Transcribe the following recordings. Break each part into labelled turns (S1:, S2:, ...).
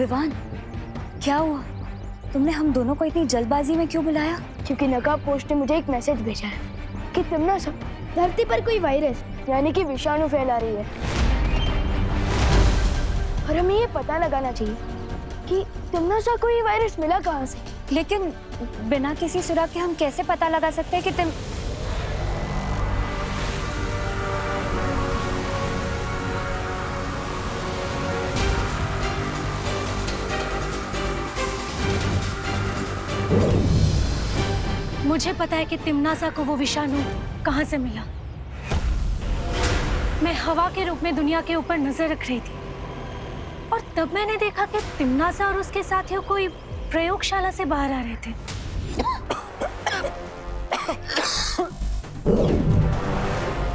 S1: विवान, क्या हुआ? तुमने हम दोनों को इतनी जल्दबाजी में क्यों बुलाया?
S2: क्योंकि नकाब पोस्ट ने मुझे एक मैसेज भेजा है कि तुम ना सब धरती पर कोई वायरस यानी कि विषाणु फैला रही है और हमें ये पता लगाना चाहिए कि तुमने सा कोई वायरस मिला कहाँ से।
S1: लेकिन बिना किसी सुराग के हम कैसे पता लगा सकते हैं कि तुम...
S3: मुझे पता है कि तिम्नासा को वो विषाणु कहाँ से मिला। मैं हवा के रूप में दुनिया के ऊपर नजर रख रही थी और तब मैंने देखा कि तिम्नासा और उसके साथियों कोई प्रयोगशाला से बाहर आ रहे थे।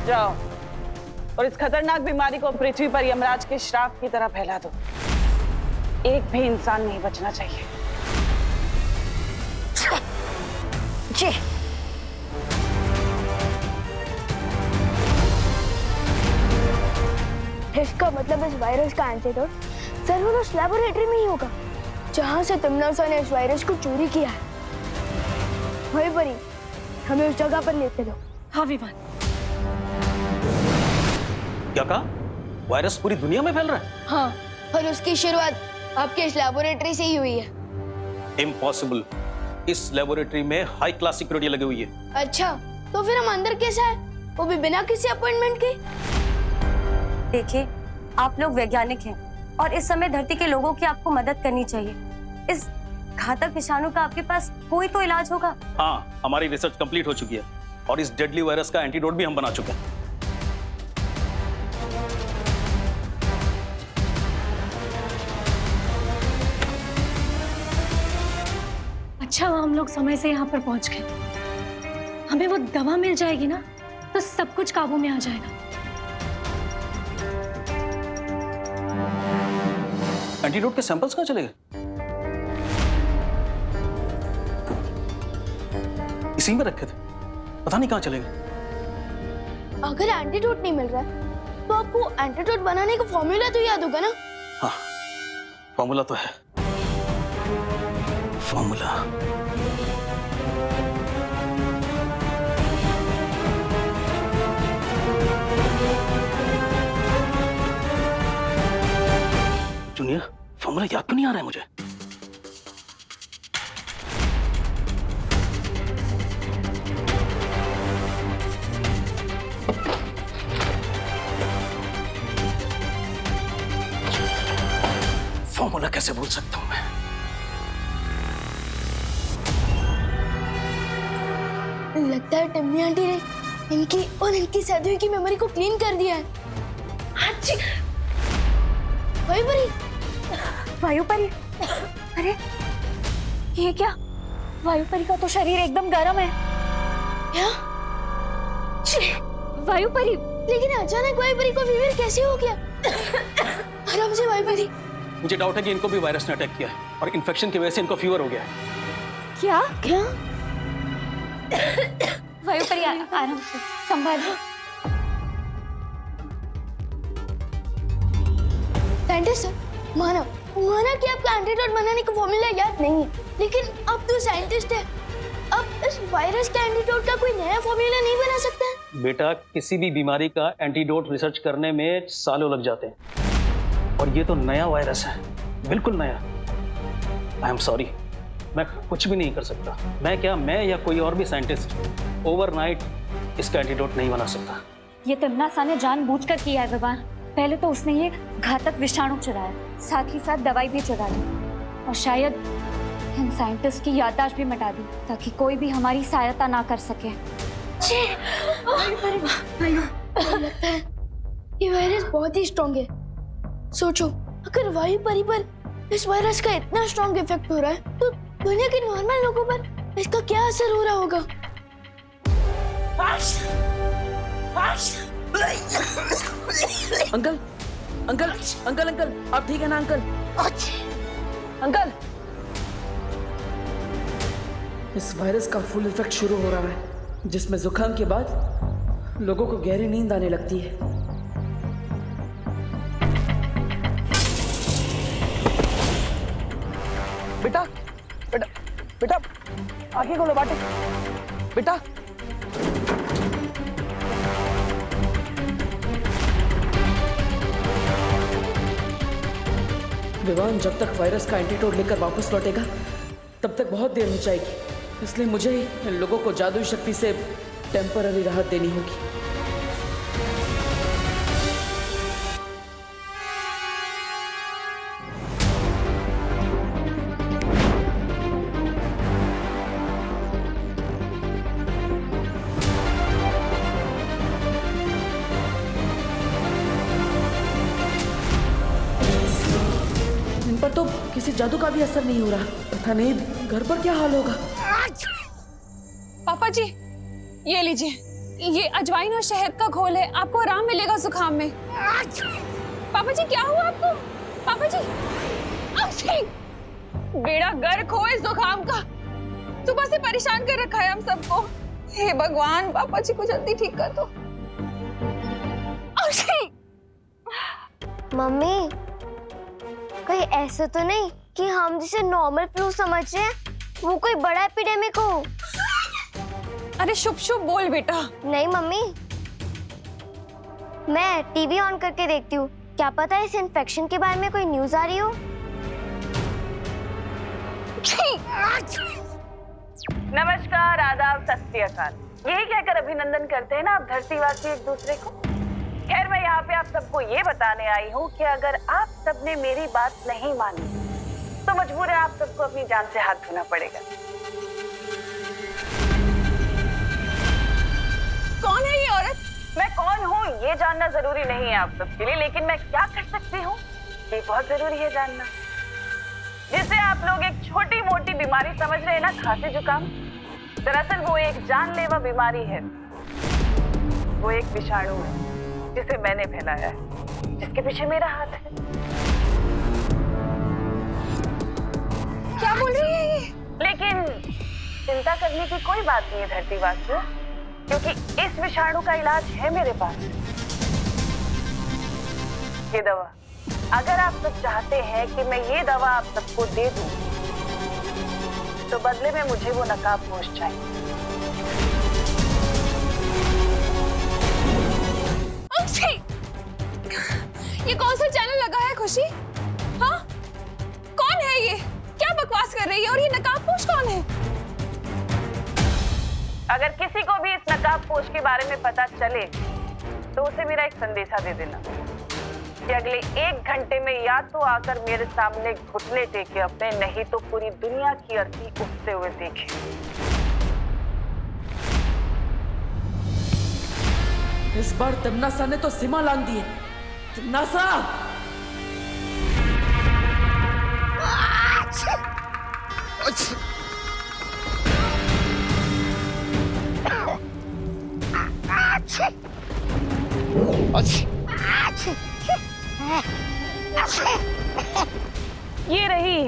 S4: जाओ और इस खतरनाक बीमारी को पृथ्वी पर यमराज के श्राप की तरह फैला दो। एक भी इंसान नहीं बचना चाहिए।
S2: जी। इसका मतलब इस वायरस का एंटीडोट जरूर उस लैबोरेटरी में ही होगा जहां से तिम्नासा ने इस वायरस को चोरी किया है। वही परी, हमें उस जगह पर लेते दो।
S3: हाँ विवान।
S5: क्या कहा? वायरस पूरी दुनिया में फैल रहा है?
S2: हाँ, और उसकी शुरुआत आपके इस लैबोरेटरी से ही हुई है।
S5: इम्पॉसिबल। इस लैबोरेटरी में हाई क्लास सिक्योरिटी लगी हुई है।
S2: अच्छा, तो फिर हम अंदर कैसे आए? वो भी बिना किसी अपॉइंटमेंट के?
S6: देखिए, आप लोग वैज्ञानिक हैं और इस समय धरती के लोगों की आपको मदद करनी चाहिए। इस घातक विषाणु का आपके पास कोई तो इलाज होगा।
S5: हाँ, हमारी रिसर्च कंप्लीट हो चुकी है और इस डेडली वायरस का एंटीडोट भी हम बना चुके हैं।
S3: अच्छा, हम लोग समय से यहाँ पर पहुँच गए। हमें वो दवा मिल जाएगी ना, तो सब कुछ काबू में आ जाएगा।
S5: एंटीडोट के सैंपल्स कहाँ चले गए? इसी में रखे थे, पता नहीं कहाँ चले गए।
S2: अगर एंटीडोट नहीं मिल रहा है, तो आपको एंटीडोट बनाने का फॉर्मूला तो याद होगा ना?
S5: हाँ, फॉर्मूला तो है। फॉर्मूला जूनियर, फॉर्मूला याद क्यों नहीं आ रहा है मुझे? फॉर्मूला कैसे भूल सकता हूं मैं?
S2: लगता है टिम्मी आंटी ने इनकी और इनकी सदियों की मेमोरी को क्लीन कर दिया है। अच्छी। वही परी।
S1: वायुपरी, अरे ये क्या? वायुपरी का तो शरीर एकदम गर्म है।
S2: क्या?
S1: वायुपरी,
S2: लेकिन अचानक वायुपरी को फीवर कैसे हो गया? आराम से वायुपरी।
S5: मुझे डाउट है कि इनको भी वायरस ने अटैक किया है और इन्फेक्शन की वजह से इनको फीवर हो गया है।
S1: क्या?
S2: क्या?
S1: वायुपरी, आराम से संभालो।
S2: साइंटिस्ट सर, माना कि आपका एंटीडोट बनाने का फॉर्मूला याद नहीं है, लेकिन अब तो साइंटिस्ट है, अब इस वायरस के एंटीडोट का कोई नया फॉर्मूला नहीं बना सकता है?
S5: बेटा, किसी भी बीमारी का एंटीडोट रिसर्च करने में सालों लग जाते हैं और ये तो नया वायरस है, बिल्कुल नया। आई एम सॉरी, मैं कुछ भी नहीं कर सकता। मैं या कोई और भी साइंटिस्ट ओवरनाइट इसका एंटीडोट नहीं बना सकता।
S1: ये तिम्नासा ने जानबूझकर किया है विवान। पहले तो उसने ये घातक विषाणु चुराया, साथ ही साथ दवाई भी चुरा ली और शायद इन साइंटिस्ट की याददाश्त भी मिटा दी ताकि कोई भी हमारी सहायता ना कर सके।
S2: लगता है ये वायरस बहुत ही स्ट्रॉन्ग है। सोचो, अगर वायुपरी पर इस वायरस का इतना स्ट्रॉन्ग इफेक्ट हो रहा है, तो दुनिया के नॉर्मल लोगों पर इसका क्या असर हो रहा होगा?
S7: अंकल, अंकल, अंकल, अंकल, आप ठीक है ना अंकल?
S4: अंकल,
S7: इस वायरस का फुल इफेक्ट शुरू हो रहा है, जिसमें जुकाम के बाद लोगों को गहरी नींद आने लगती है।
S4: बेटा आगे खोलो बाटे बेटा।
S7: विवान जब तक वायरस का एंटीडोट लेकर वापस लौटेगा तब तक बहुत देर हो जाएगी, इसलिए मुझे ही इन लोगों को जादुई शक्ति से टेम्पररी राहत देनी होगी। इन पर तो किसी जादू का भी असर नहीं हो रहा। पता नहीं घर पर क्या हाल होगा।
S8: पापा जी ये लीजिए, ये अजवाइन और शहद का घोल है, आपको आराम मिलेगा जुकाम में। पापा जी क्या हुआ आपको? पापा जी बेड़ा गर्क हो इस जुकाम का, सुबह से परेशान कर रखा है हम सबको। हे भगवान, पापा जी को जल्दी ठीक कर दो।
S2: मम्मी कहीं ऐसा तो नहीं कि हम जिसे नॉर्मल फ्लू समझ रहे हैं वो कोई बड़ा एपिडेमिक हो?
S8: अरे शुभ शुभ बोल बेटा।
S2: नहीं मम्मी, मैं टीवी ऑन करके देखती हूँ, क्या पता इस इन्फेक्शन के बारे में कोई न्यूज आ रही हो।
S4: नमस्कार, आदाब, सत श्री अकाल, यही कहकर अभिनंदन करते हैं ना आप धरतीवासी एक दूसरे को। खैर मैं यहाँ पे आप सबको ये बताने आई हूँ कि अगर आप सबने मेरी बात नहीं मानी तो मजबूर है आप सबको अपनी जान से हाथ धोना पड़ेगा।
S8: कौन है ये औरत?
S4: मैं कौन हूँ ये जानना जरूरी नहीं है आप सबके लिए, लेकिन मैं क्या कर सकती हूँ ये बहुत जरूरी है जानना। जिसे आप लोग एक छोटी मोटी बीमारी समझ रहे हैं ना, खांसी जुकाम, दरअसल वो एक जानलेवा बीमारी है। वो एक विषाणु है जिसे मैंने फैलाया है, जिसके पीछे मेरा हाथ है।
S8: क्या बोल रही है ये?
S4: लेकिन चिंता करने की कोई बात नहीं है धरतीवासियों, क्योंकि इस विषाणु का इलाज है मेरे पास। ये दवा, अगर आप सब चाहते हैं कि मैं ये दवा आप सबको दे दूं, तो बदले में मुझे वो नकाबपोश चाहिए।
S8: ये कौन सा चैनल लगा है खुशी? हाँ, कौन है ये? क्या बकवास कर रही है? और ये नकाबपोश कौन है?
S4: अगर किसी को भी इस नकाबपोश के बारे में पता चले तो उसे मेरा एक संदेशा दे देना कि अगले 1 घंटे में या तो आकर मेरे सामने घुटने टेके अपने, नहीं तो पूरी दुनिया की अर्थी उठते हुए देखे।
S7: इस बार तिम्नासा ने तो सीमा लांघ दी है। तिम्नासा!
S4: ये रही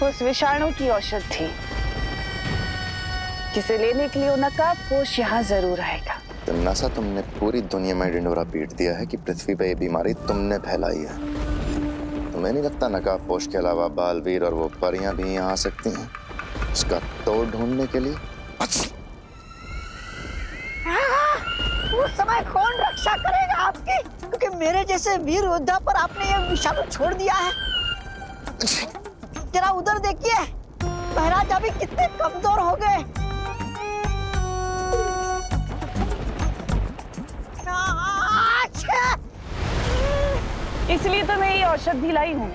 S4: उस विषाणु की औषधि जिसे लेने के लिए वो नकाबपोश यहाँ जरूर आएगा।
S9: तिम्नासा, तुमने पूरी दुनिया में ढिंढोरा पीट दिया है कि पृथ्वी पे ये बीमारी तुमने फैलाई है। तुम्हें नहीं लगता नकाबपोश के अलावा बालवीर और वो परियां भी यहाँ आ सकती हैं उसका तोड़ ढूंढने के लिए?
S10: उस समय कौन रक्षा करेगा आपकी? क्योंकि मेरे जैसे वीर योद्धा पर आपने ये विषाणु छोड़ दिया है। जरा उधर देखिए, महाराज अभी कितने कमजोर हो गए।
S4: इसलिए तो मैं ये औषधि लाई हूँ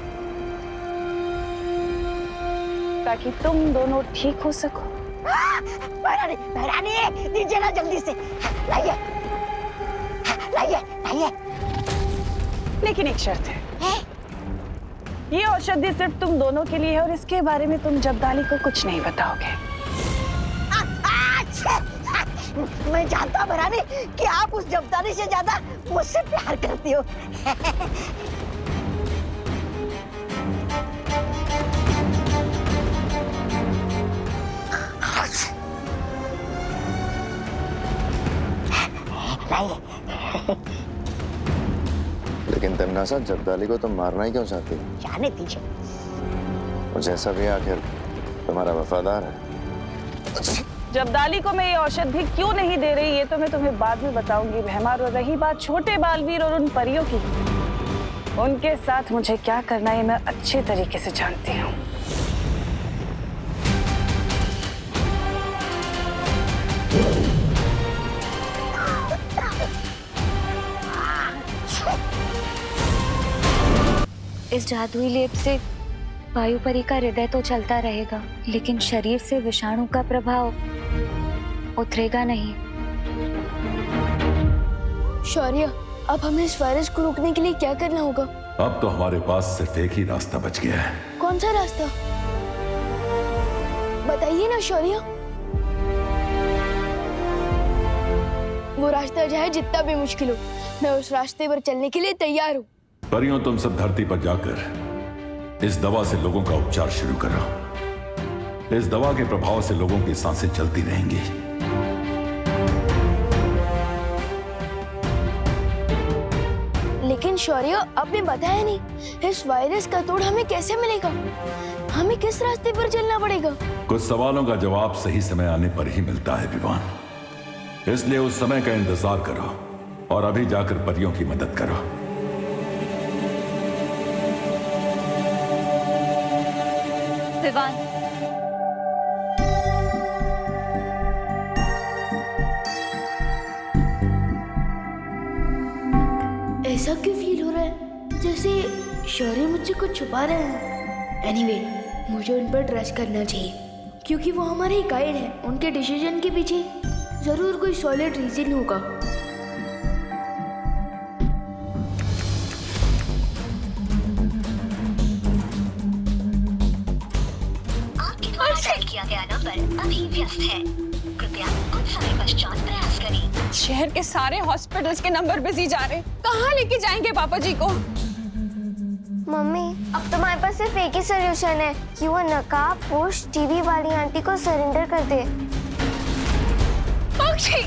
S4: ताकि तुम दोनों ठीक हो सको।
S10: महारानी, महारानी दीजिए ना जल्दी से, लाइए लाइए लाइए।
S4: लेकिन एक शर्त है, ये औषधि सिर्फ तुम दोनों के लिए है और इसके बारे में तुम जब्दाली को कुछ नहीं बताओगे।
S10: मैं जानता हूँ महारानी कि आप उस जब्दाली से ज्यादा मुझसे प्यार करती हो।
S9: लेकिन तिम्नासा, जब्दाली को तुम मारना ही क्यों चाहती हो?
S10: जाने दीजिए।
S9: और जैसा भी आखिर तुम्हारा वफादार है।
S4: जब्दाली को मैं ये औषधि क्यों नहीं दे रही ये तो मैं तुम्हें बाद में बताऊंगी बहमा। और रही बात छोटे बालवीर और उन परियों की, उनके साथ मुझे क्या करना है मैं अच्छे तरीके से जानती हूँ।
S1: इस जादुई लेप से वायुपरी का हृदय तो चलता रहेगा, लेकिन शरीर से विषाणु का प्रभाव उतरेगा नहीं।
S2: शौर्य, अब हमें इस वायरस को रोकने के लिए क्या करना होगा?
S11: अब तो हमारे पास सिर्फ एक ही रास्ता बच गया है।
S2: कौन सा रास्ता? बताइए ना शौर्य। वो रास्ता चाहे जितना भी मुश्किल हो, मैं उस रास्ते पर चलने के लिए तैयार हूँ।
S11: परियों, तुम सब धरती पर जाकर इस दवा से लोगों का उपचार शुरू करो। इस दवा के प्रभाव से लोगों की सांसें चलती रहेंगी।
S2: लेकिन शौर्य, आपने बताया नहीं, इस वायरस का तोड़ हमें कैसे मिलेगा? हमें किस रास्ते पर चलना पड़ेगा?
S11: कुछ सवालों का जवाब सही समय आने पर ही मिलता है विवान, इसलिए उस समय का इंतजार करो और अभी जाकर परियों की मदद करो।
S1: विवान,
S2: ऐसा क्यों फील हो रहा है जैसे शौर्य मुझसे कुछ छुपा रहे हैं? एनीवे, मुझे उन पर ट्रस्ट करना चाहिए क्योंकि वो हमारे गाइड हैं। उनके डिसीजन के पीछे जरूर कोई सॉलिड रीजन होगा।
S12: किया गया नंबर अभी व्यस्त है, कृपया कुछ समय पश्चात प्रयास करें।
S8: शहर के सारे हॉस्पिटल्स के नंबर बिजी जा रहे हैं। कहाँ लेके जाएंगे पापा जी को?
S13: मम्मी, अब तुम्हारे पास सिर्फ एक ही सोल्यूशन है कि वो नकाबपोश टीवी वाली आंटी को सरेंडर कर दे।
S8: पक्षी,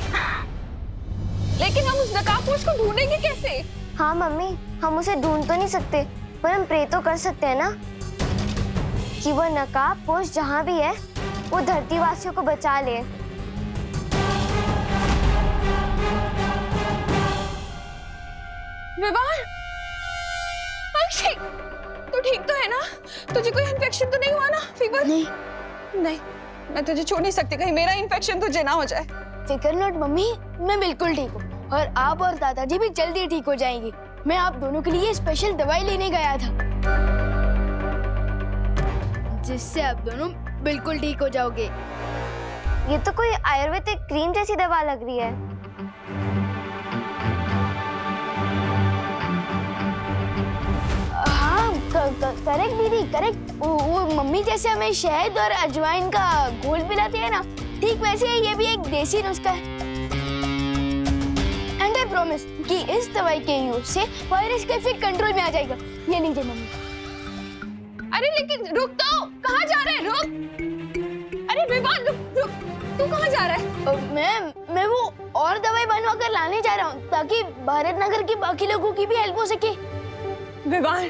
S8: लेकिन हम उस नकाबपोश को ढूंढेंगे कैसे?
S13: हाँ मम्मी, हम उसे ढूंढ तो नहीं सकते, पर हम प्रे तो कर सकते हैं ना कि वो नकाबपोश जहाँ भी है वो धरती वासियों को बचा ले।
S8: विवान, पक्षी, तू ठीक तो है ना? तुझे कोई इन्फेक्शन तो नहीं हुआ ना? फीवर? नहीं, मैं तुझे छोड़ नहीं सकती, कहीं मेरा इन्फेक्शन तुझे ना हो जाए।
S2: फिकर नॉट मम्मी, मैं बिल्कुल ठीक हूँ और आप और दादाजी भी जल्दी ठीक हो जाएंगे। मैं आप दोनों के लिए स्पेशल दवाई लेने गया था जिससे आप दोनों बिल्कुल ठीक हो जाओगे।
S13: ये तो कोई आयुर्वेदिक क्रीम जैसी दवा लग रही है।
S2: हाँ, करेक्ट दीदी, करेक्ट। वो मम्मी जैसे हमें शहद और अजवाइन का घोल पिलाती है ना, ठीक वैसे ही ये भी एक देसी नुस्खा है। एंड आई प्रॉमिस कि इस दवाई के यूज से वायरस का इफेक्ट कंट्रोल में आ जाएगा। ये लीजिए मम्मी।
S8: अरे लेकिन रुक तो, कहाँ जा रहे हैं? रुक! अरे विवान, रुक! तू कहाँ जा रहा है?
S2: मैं वो और दवाई बनवा कर लाने जा रहा हूँ ताकि भारत नगर के बाकी लोगों की भी हेल्प हो सके।
S8: विवान,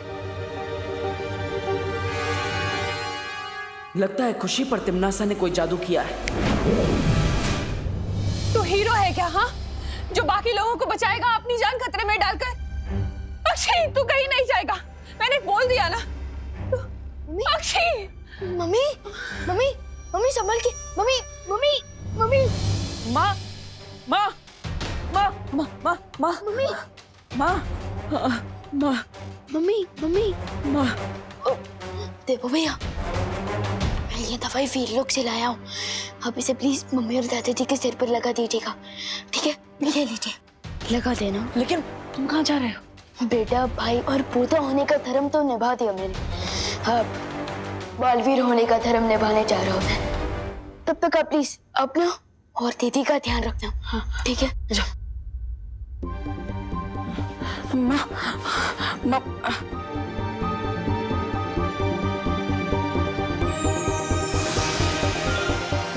S7: लगता है खुशी पर तिमनासा ने कोई जादू किया है।
S8: तू हीरो है क्या? हाँ, जो बाकी लोगों को बचाएगा अपनी जान खतरे में डालकर। अक्षय, तू कहीं नहीं जाएगा, मैंने बोल दिया ना। अक्षय!
S2: मम्मी, मम्मी, मम्मी संभल के। Mummy, mummy, mummy.
S8: माँ, माँ, माँ, माँ, माँ, माँ,
S2: मम्मी,
S8: माँ, माँ,
S2: मम्मी, मम्मी,
S8: माँ।
S2: देखो भैया, मैं ये दवाई फील्ड से लाया हूँ। आप इसे प्लीज मम्मी और दादाजी के सिर पर लगा दीजिएगा, ठीक है? ले लीजिए, लगा देना।
S8: लेकिन तुम कहाँ जा रहे हो?
S2: बेटा, भाई और पोता होने का धर्म तो निभा दिया मैंने, अब बालवीर होने का धर्म निभाने जा रहा हूँ मैं। तब तक आप प्लीज अपना और दीदी का ध्यान रखना। हाँ, ठीक है?
S8: माँ, माँ,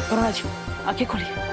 S8: करुणा जी, आंखें खोलिए।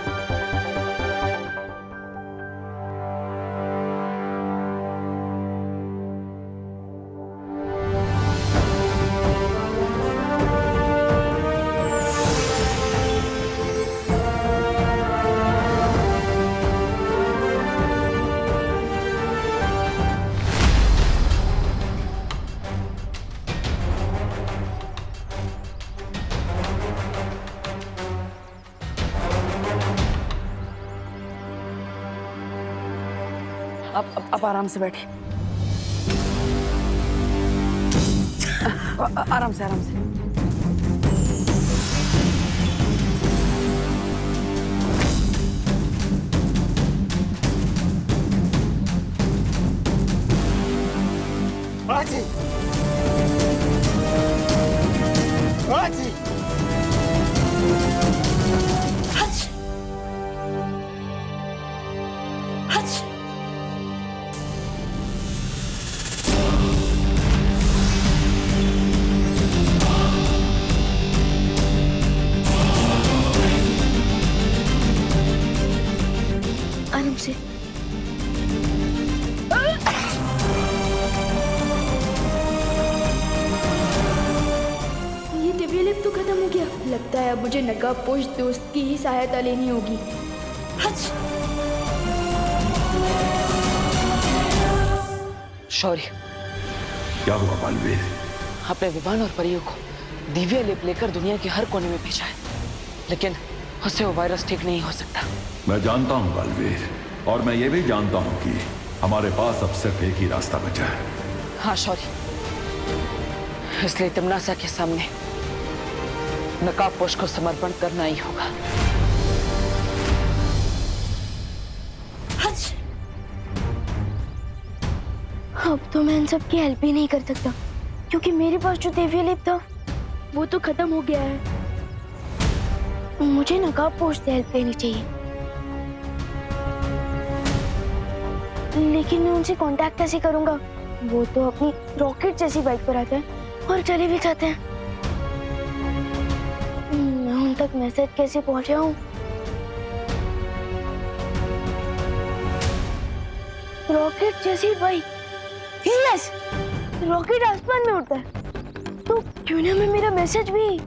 S7: आप आराम से बैठे। आराम से, आराम से।
S10: बाजी, बाजी। Hutch, Hutch.
S2: आराम से। ये दिव्य लिप तो खत्म हो गया। लगता है अब मुझे नकाबपोश दोस्त की ही सहायता लेनी होगी। हच।
S7: शौर्य,
S11: क्या हुआ बालवीर?
S7: आपने विवान और परियों को दिव्य लिप लेकर दुनिया के हर कोने में भेजा है, लेकिन उससे वो वायरस ठीक नहीं हो सकता।
S11: मैं जानता हूँ बालवीर, और मैं ये भी जानता हूँ कि हमारे पास अब सिर्फ एक ही रास्ता बचा है।
S7: हाँ शौर्य, इसलिए तिमनासा के सामने नकाबपोश को समर्पण करना ही होगा।
S2: हच। अब तो मैं इन सब की हेल्प ही नहीं कर सकता, क्योंकि मेरे पास जो दिव्य लिप था वो तो खत्म हो गया है। मुझे नकाबपोश से हेल्प लेनी चाहिए, लेकिन मैं उनसे कांटेक्ट कैसे करूंगा? वो तो अपनी रॉकेट जैसी बाइक पर आते हैं और चले भी जाते हैं। मैं उन तक मैसेज कैसे पहुंचाऊं? रॉकेट जैसी बाइक, यस, रॉकेट आसमान में उड़ता है, तो क्यों ना मैं मेरा मैसेज भी।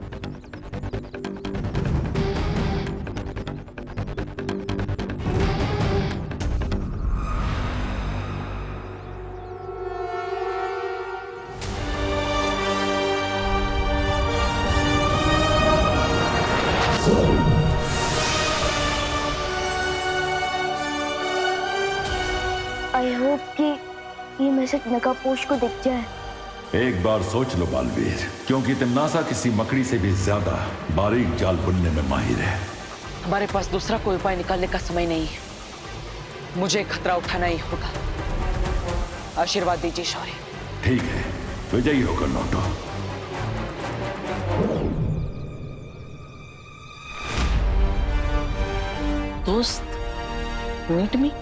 S2: आई होप कि ये मैसेज नकाबपोश को दिख जाए।
S11: एक बार सोच लो बालवीर, क्योंकि तिमनासा किसी मकड़ी से भी ज्यादा बारीक जाल बुनने में माहिर है।
S7: हमारे पास दूसरा कोई उपाय निकालने का समय नहीं है। मुझे खतरा उठाना ही होगा। आशीर्वाद दीजिए शौर्य।
S11: ठीक है, विजयी होकर लौटो।
S7: दोस्त, मीट मी।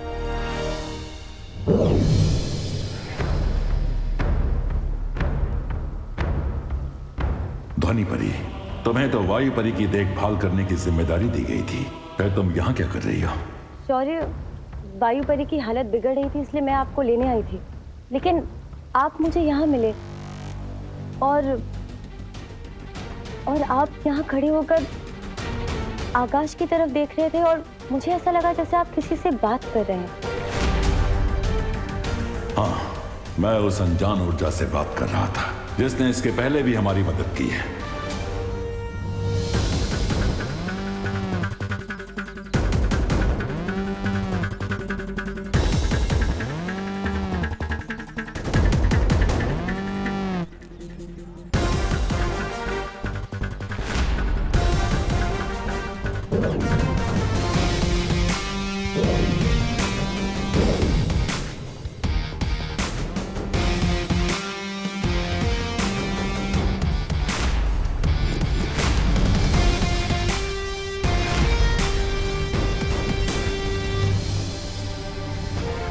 S11: ध्वनि परी, तुम्हें तो वायु परी की देखभाल करने की जिम्मेदारी दी गई थी, फिर तुम यहाँ क्या कर रही हो?
S6: शौर्य, वायु परी की हालत बिगड़ रही थी, इसलिए मैं आपको लेने आई थी, लेकिन आप मुझे यहाँ मिले और आप यहाँ खड़े होकर आकाश की तरफ देख रहे थे और मुझे ऐसा लगा जैसे आप किसी से बात कर रहे हैं।
S11: हाँ, मैं उस अनजान ऊर्जा से बात कर रहा था जिसने इसके पहले भी हमारी मदद की है।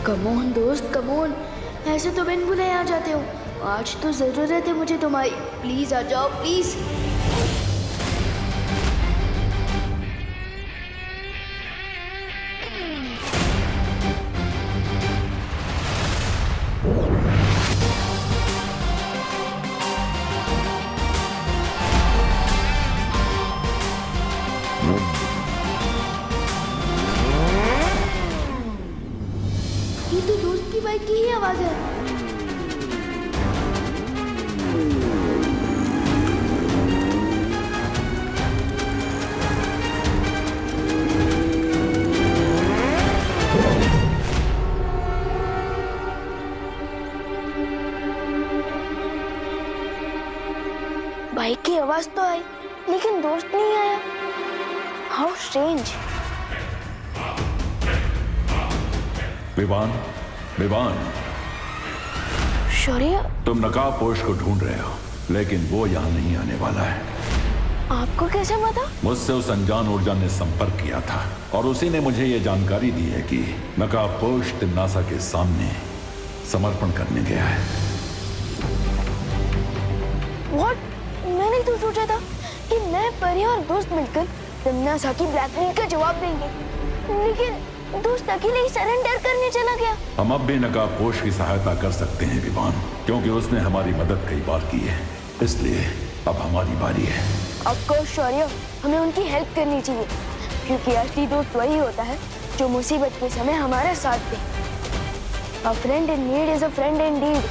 S2: कमोन दोस्त, कमोन, ऐसे तो बिन बुलाए आ जाते हो। आज तो जरूरत है मुझे तुम्हारी। प्लीज आ जाओ, प्लीज। ये तो दोस्त की बाइक की ही आवाज है। बाइक की आवाज तो आई लेकिन दोस्त नहीं आया। How strange.
S11: विवान, विवान,
S2: शौर्य,
S11: तुम नकाबपोश को ढूंढ रहे हो, लेकिन वो यहाँ नहीं आने वाला है।
S2: आपको कैसे पता?
S11: मुझसे उस अनजान ऊर्जा ने संपर्क किया था और उसी ने मुझे ये जानकारी दी है कि नकाबपोश तिम्नासा के सामने समर्पण करने गया है।
S2: What? मैंने तो सोचा था कि मैं, परी और दोस्त मिलकर तिम्नासा की ब्लैकमेल का जवाब देंगे, लेकिन दोस्त अकेले ही सरेंडर करने चला गया।
S11: हम अब भी नकाबपोश की सहायता कर सकते हैं विवान, क्योंकि उसने हमारी मदद कई बार की है, इसलिए अब हमारी बारी है।
S2: ऑफकोर्स शौर्य, हमें उनकी हेल्प करनी चाहिए, क्योंकि असली दोस्त वही होता है जो मुसीबत के समय हमारा साथ दे। A friend in need is a friend indeed.